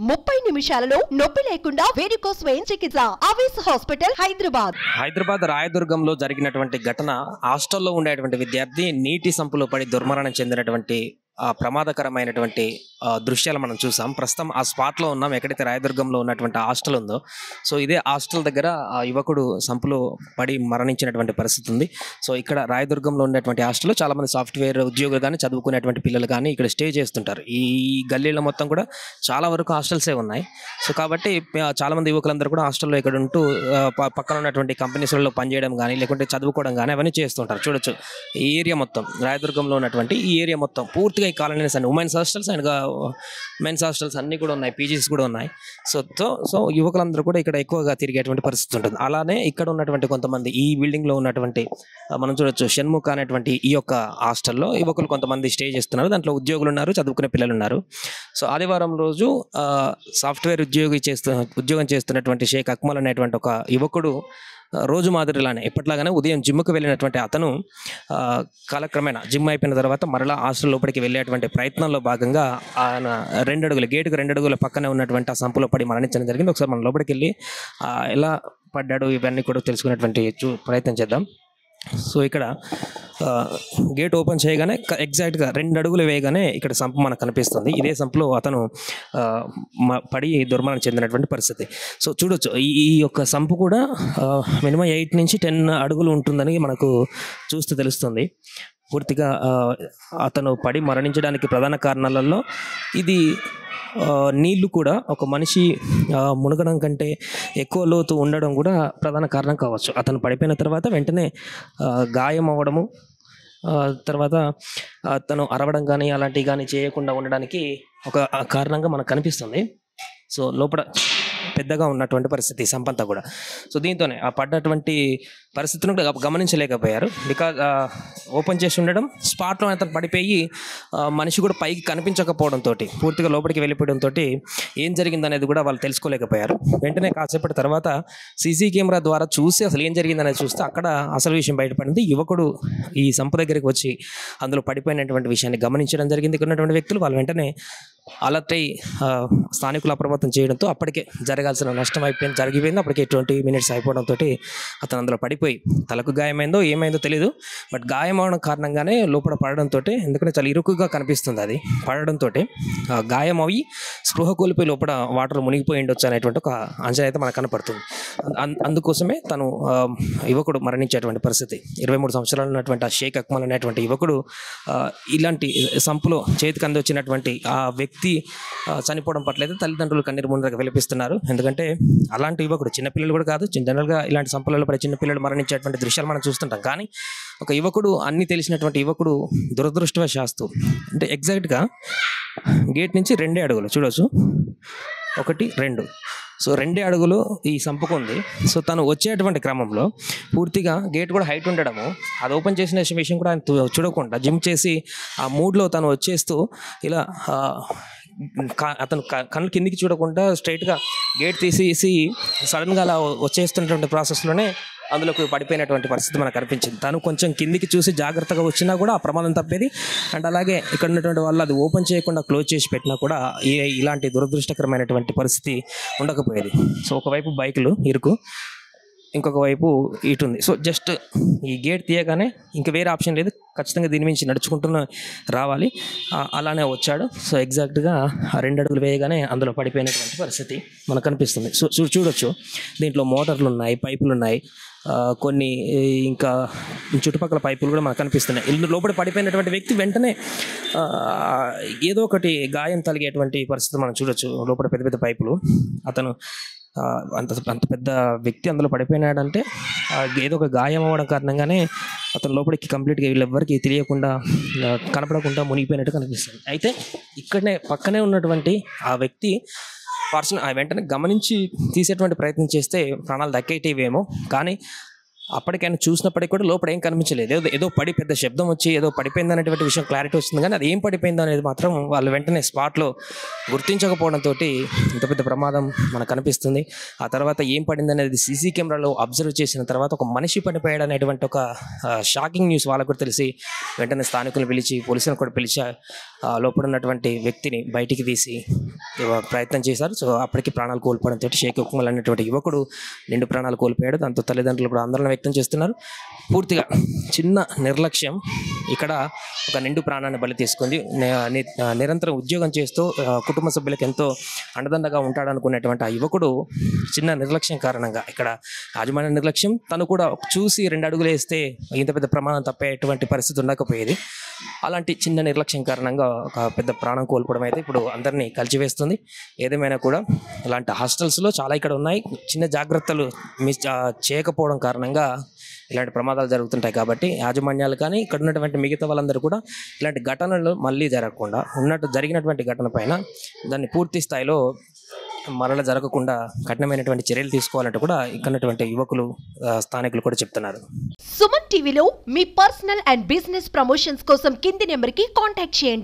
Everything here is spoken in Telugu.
30 నిమిషాలలో నొప్పి లేకుండా వేడికోస్ స్వయం చికిత్స ఆవేశ హాస్పిటల్ హైదరాబాద్ రాయదుర్గంలో జరిగినటువంటి ఘటన హాస్టల్లో ఉండేటువంటి విద్యార్థి నీటి సంపులో పడి దుర్మరణం చెందినటువంటి ప్రమాదకరమైనటువంటి దృశ్యాలు మనం చూసాం. ప్రస్తుతం ఆ స్పాట్లో ఉన్నాం, ఎక్కడైతే రాయదుర్గంలో ఉన్నటువంటి హాస్టల్ ఉందో. సో ఇదే హాస్టల్ దగ్గర ఆ యువకుడు సంపులో పడి మరణించినటువంటి పరిస్థితి ఉంది. సో ఇక్కడ రాయదుర్గంలో ఉన్నటువంటి హాస్టల్లో చాలామంది సాఫ్ట్వేర్ ఉద్యోగులు కానీ చదువుకునేటువంటి పిల్లలు కానీ ఇక్కడ స్టే చేస్తుంటారు. ఈ గల్లీలో మొత్తం కూడా చాలా వరకు హాస్టల్సే ఉన్నాయి. సో కాబట్టి చాలామంది యువకులందరూ కూడా హాస్టల్లో ఇక్కడ ఉంటూ పక్కన ఉన్నటువంటి కంపెనీస్లలో పనిచేయడం కానీ లేకుంటే చదువుకోవడం కానీ అవన్నీ చేస్తుంటారు. చూడొచ్చు ఈ ఏరియా మొత్తం, రాయదుర్గంలో ఉన్నటువంటి ఈ ఏరియా మొత్తం పూర్తిగా ఈ కాలనీస్ అన్ని women's hostels and men's hostels అన్నీ కూడా ఉన్నాయి, పీజీస్ కూడా ఉన్నాయి. సో యువకులందరూ కూడా ఇక్కడ ఎక్కువగా తిరిగేటువంటి పరిస్థితి ఉంటుంది. అలానే ఇక్కడ ఉన్నటువంటి కొంతమంది ఈ బిల్డింగ్లో ఉన్నటువంటి మనం చూడొచ్చు షణ్ముఖ అనేటువంటి ఈ యొక్క హాస్టల్లో యువకులు కొంతమంది స్టే చేస్తున్నారు. దాంట్లో ఉద్యోగులు ఉన్నారు, చదువుకునే పిల్లలు ఉన్నారు. సో ఆదివారం రోజు సాఫ్ట్వేర్ ఉద్యోగం చేస్తున్నటువంటి షేక్ అక్మల్ అనేటువంటి ఒక యువకుడు రోజు మాదిరిలానే ఎప్పట్లాగానే ఉదయం జిమ్కి వెళ్ళినటువంటి అతను కాలక్రమేణా జిమ్ అయిపోయిన తర్వాత మరలా హాస్టల్ లోపలికి వెళ్ళేటువంటి ప్రయత్నంలో భాగంగా ఆయన 2 అడుగుల గేటుకు 2 అడుగుల పక్కనే ఉన్నటువంటి ఆ సంపులో పడి మరణించడం జరిగింది. ఒకసారి మనం లోపలికి వెళ్ళి ఎలా పడ్డాడు ఇవన్నీ కూడా తెలుసుకునేటువంటి ప్రయత్నం చేద్దాం. సో ఇక్కడ గేట్ ఓపెన్ చేయగానే ఎగ్జాక్ట్గా 2 అడుగులు వేయగానే ఇక్కడ సంపు మనకు కనిపిస్తుంది. ఇదే సంపులో అతను పడి దుర్మరణం చెందినటువంటి పరిస్థితి. సో చూడొచ్చు ఈ యొక్క సంపు కూడా మినిమం 8 నుంచి 10 అడుగులు ఉంటుందని మనకు చూస్తే తెలుస్తుంది. పూర్తిగా అతను పడి మరణించడానికి ప్రధాన కారణాలలో ఇది నీళ్లు కూడా ఒక మనిషి మునగడం కంటే ఎక్కువ లోతు ఉండడం కూడా ప్రధాన కారణం కావచ్చు. అతను పడిపోయిన తర్వాత వెంటనే గాయం అవ్వడము, తర్వాత అతను అరవడం కానీ అలాంటివి కానీ చేయకుండా ఉండడానికి ఒక కారణంగా మనకు కనిపిస్తుంది. సో లోపల పెద్దగా ఉన్నటువంటి పరిస్థితి సంపంతా కూడా. సో దీంతోనే ఆ పడ్డటువంటి పరిస్థితిని కూడా గమనించలేకపోయారు. బికాజ్ ఓపెన్ చేసి ఉండడం, స్పాట్లో అతను పడిపోయి మనిషి కూడా పైకి కనిపించకపోవడంతో పూర్తిగా లోపలికి వెళ్ళిపోవడంతో ఏం జరిగిందనేది కూడా వాళ్ళు తెలుసుకోలేకపోయారు. వెంటనే కాసేపటి తర్వాత సీసీ కెమెరా ద్వారా చూసి అసలు ఏం జరిగిందనేది చూస్తే అక్కడ అసలు విషయం బయటపడింది. యువకుడు ఈ సంపు దగ్గరికి వచ్చి అందులో పడిపోయినటువంటి విషయాన్ని గమనించడం జరిగింది. ఇక్కడ ఉన్నటువంటి వ్యక్తులు వాళ్ళు వెంటనే అలర్ట్ అయ్యి స్థానికులు అప్రమత్తం చేయడంతో అప్పటికే జరగాల్సిన నష్టం జరిగిపోయింది. అప్పటికే 20 మినిట్స్ అయిపోవడంతో అతను అందులో పడిపోయి తలకు గాయమైందో ఏమైందో తెలియదు, బట్ గాయం అవడం కారణంగానే లోపల పడడంతో, ఎందుకంటే చాలా ఇరుకుగా కనిపిస్తుంది అది పడడంతో గాయం అవి స్పృహ కోల్పోయి లోపల వాటర్ మునిగిపోయి ఉండొచ్చు అనేటువంటి ఒక అంచనా అయితే మనకు కనపడుతుంది. అందుకోసమే తను యువకుడు మరణించేటువంటి పరిస్థితి. 23 సంవత్సరాలు ఉన్నటువంటి ఆ షేక్ అక్మల్ అనేటువంటి యువకుడు ఇలాంటి సంపులో చేతికి అందొచ్చినటువంటి ఆ వ్యక్తి చనిపోవడం పట్ల అయితే తల్లిదండ్రులు కన్నీరు ముందరగా విలపిస్తున్నారు. ఎందుకంటే అలాంటి యువకుడు చిన్నపిల్లలు కూడా కాదు, జనరల్గా ఇలాంటి సంపులలో పడే చిన్నపిల్లలు మరణించేటువంటి దృశ్యాలు మనం చూస్తుంటాం. కానీ ఒక యువకుడు, అన్ని తెలిసినటువంటి యువకుడు దురదృష్టవశాస్తు అంటే ఎగ్జాక్ట్గా గేట్ నుంచి 2 అడుగులు చూడవచ్చు, 1, 2. సో 2 అడుగులు ఈ సంపుకుంది. సో తను వచ్చేటువంటి క్రమంలో పూర్తిగా గేట్ కూడా హైట్ ఉండడము, అది ఓపెన్ చేసిన విషయం కూడా ఆయన చూడకుండా జిమ్ చేసి ఆ మూడ్లో తను వచ్చేస్తూ ఇలా అతను కళ్ళు కిందికి చూడకుండా స్ట్రైట్గా గేట్ తీసేసి సడన్గా అలా వచ్చేస్తున్నటువంటి ప్రాసెస్లోనే అందులోకి పడిపోయినటువంటి పరిస్థితి మనకు కనిపించింది. తను కొంచెం కిందికి చూసి జాగ్రత్తగా వచ్చినా కూడా ఆ ప్రమాదం తప్పేది. అండ్ అలాగే ఇక్కడ ఉన్నటువంటి వాళ్ళు అది ఓపెన్ చేయకుండా క్లోజ్ చేసి పెట్టినా కూడా ఇలాంటి దురదృష్టకరమైనటువంటి పరిస్థితి ఉండకపోయేది. సో ఒకవైపు బైకులు ఇరుకు, ఇంకొక వైపు ఇటు ఉంది. సో జస్ట్ ఈ గేట్ తీయగానే ఇంకా వేరే ఆప్షన్ లేదు, ఖచ్చితంగా దీని నుంచి నడుచుకుంటూ రావాలి. అలానే వచ్చాడు. సో ఎగ్జాక్ట్గా 2 అడుగులు వేయగానే అందులో పడిపోయినటువంటి పరిస్థితి మనకు కనిపిస్తుంది. సో చూడొచ్చు దీంట్లో మోటార్లు ఉన్నాయి, పైపులు ఉన్నాయి, కొన్ని ఇంకా చుట్టుపక్కల పైపులు కూడా మనకు కనిపిస్తున్నాయి. ఇల్లు లోపల పడిపోయినటువంటి వ్యక్తి వెంటనే ఏదో ఒకటి గాయం తగిలేటువంటి పరిస్థితి మనం చూడొచ్చు. లోపల పెద్ద పెద్ద పైపులు, అతను అంత పెద్ద వ్యక్తి అందులో పడిపోయినాడంటే ఏదో ఒక గాయం అవ్వడం కారణంగానే అతను లోపలికి కంప్లీట్గా వీళ్ళెవ్వరికి తెలియకుండా కనపడకుండా మునిగిపోయినట్టు కనిపిస్తుంది. అయితే ఇక్కడనే పక్కనే ఉన్నటువంటి ఆ వ్యక్తి వెంటనే గమనించి తీసేటువంటి ప్రయత్నం చేస్తే ప్రాణాలు దక్కేటివేమో, కానీ అప్పటికైనా చూసినప్పటికీ కూడా లోపల ఏం కనిపించలేదు. ఏదో పడి పెద్ద శబ్దం వచ్చి ఏదో పడిపోయింది అనేటువంటి విషయం క్లారిటీ వస్తుంది, కానీ అది ఏం పడిపోయిందో అనేది మాత్రం వాళ్ళు వెంటనే స్పాట్లో గుర్తించకపోవడంతో ఇంత పెద్ద ప్రమాదం మనకు కనిపిస్తుంది. ఆ తర్వాత ఏం పడింది అనేది సీసీ కెమెరాలో అబ్జర్వ్ చేసిన తర్వాత ఒక మనిషి పడిపోయాడు అనేటువంటి ఒక షాకింగ్ న్యూస్ వాళ్ళకు కూడా తెలిసి వెంటనే స్థానికులను పిలిచి పోలీసులను కూడా పిలిచి లోపల ఉన్నటువంటి వ్యక్తిని బయటికి తీసి ప్రయత్నం చేశారు. సో అప్పటికి ప్రాణాలు కోల్పోవడంతో షేక్ ఉక్మల్ అనేటువంటి యువకుడు నిండు ప్రాణాలు కోల్పోయాడు. దాంతో తల్లిదండ్రులు కూడా ఆందోళన వ్యక్తం చేస్తున్నారు. పూర్తిగా చిన్న నిర్లక్ష్యం ఇక్కడ ఒక నిండు ప్రాణాన్ని బలి తీసుకుంది. నిరంతరం ఉద్యోగం చేస్తూ కుటుంబ సభ్యులకు ఎంతో అండదండగా ఉంటాడనుకునేటువంటి ఆ యువకుడు చిన్న నిర్లక్ష్యం కారణంగా, ఇక్కడ యాజమాన్య నిర్లక్ష్యం, తను కూడా చూసి 2 అడుగులు వేస్తే ఇంత పెద్ద ప్రమాదం తప్పేటువంటి పరిస్థితి ఉండకపోయేది. అలాంటి చిన్న నిర్లక్ష్యం కారణంగా ఒక పెద్ద ప్రాణం కోల్పోవడం అయితే ఇప్పుడు అందరినీ కలిచివేస్తుంది. ఏదేమైనా కూడా ఇలాంటి హాస్టల్స్లో చాలా ఇక్కడ ఉన్నాయి. చిన్న జాగ్రత్తలు చేయకపోవడం కారణంగా ఇలాంటి ప్రమాదాలు జరుగుతుంటాయి. కాబట్టి యాజమాన్యాలు కానీ ఇక్కడ ఉన్నటువంటి మిగతా వాళ్ళందరూ కూడా ఇలాంటి ఘటనలు మళ్ళీ జరగకుండా జరిగినటువంటి ఘటన పైన దాన్ని పూర్తి స్థాయిలో మరల జరగకుండా కఠినమైనటువంటి చర్యలు తీసుకోవాలంటూ కూడా ఇక్కడ యువకులు స్థానికులు కూడా చెప్తున్నారు. సుమన్ టీవీలో మీ పర్సనల్ అండ్ బిజినెస్ ప్రమోషన్స్ కోసం కింది నెంబర్కి కాంటాక్ట్ చేయండి.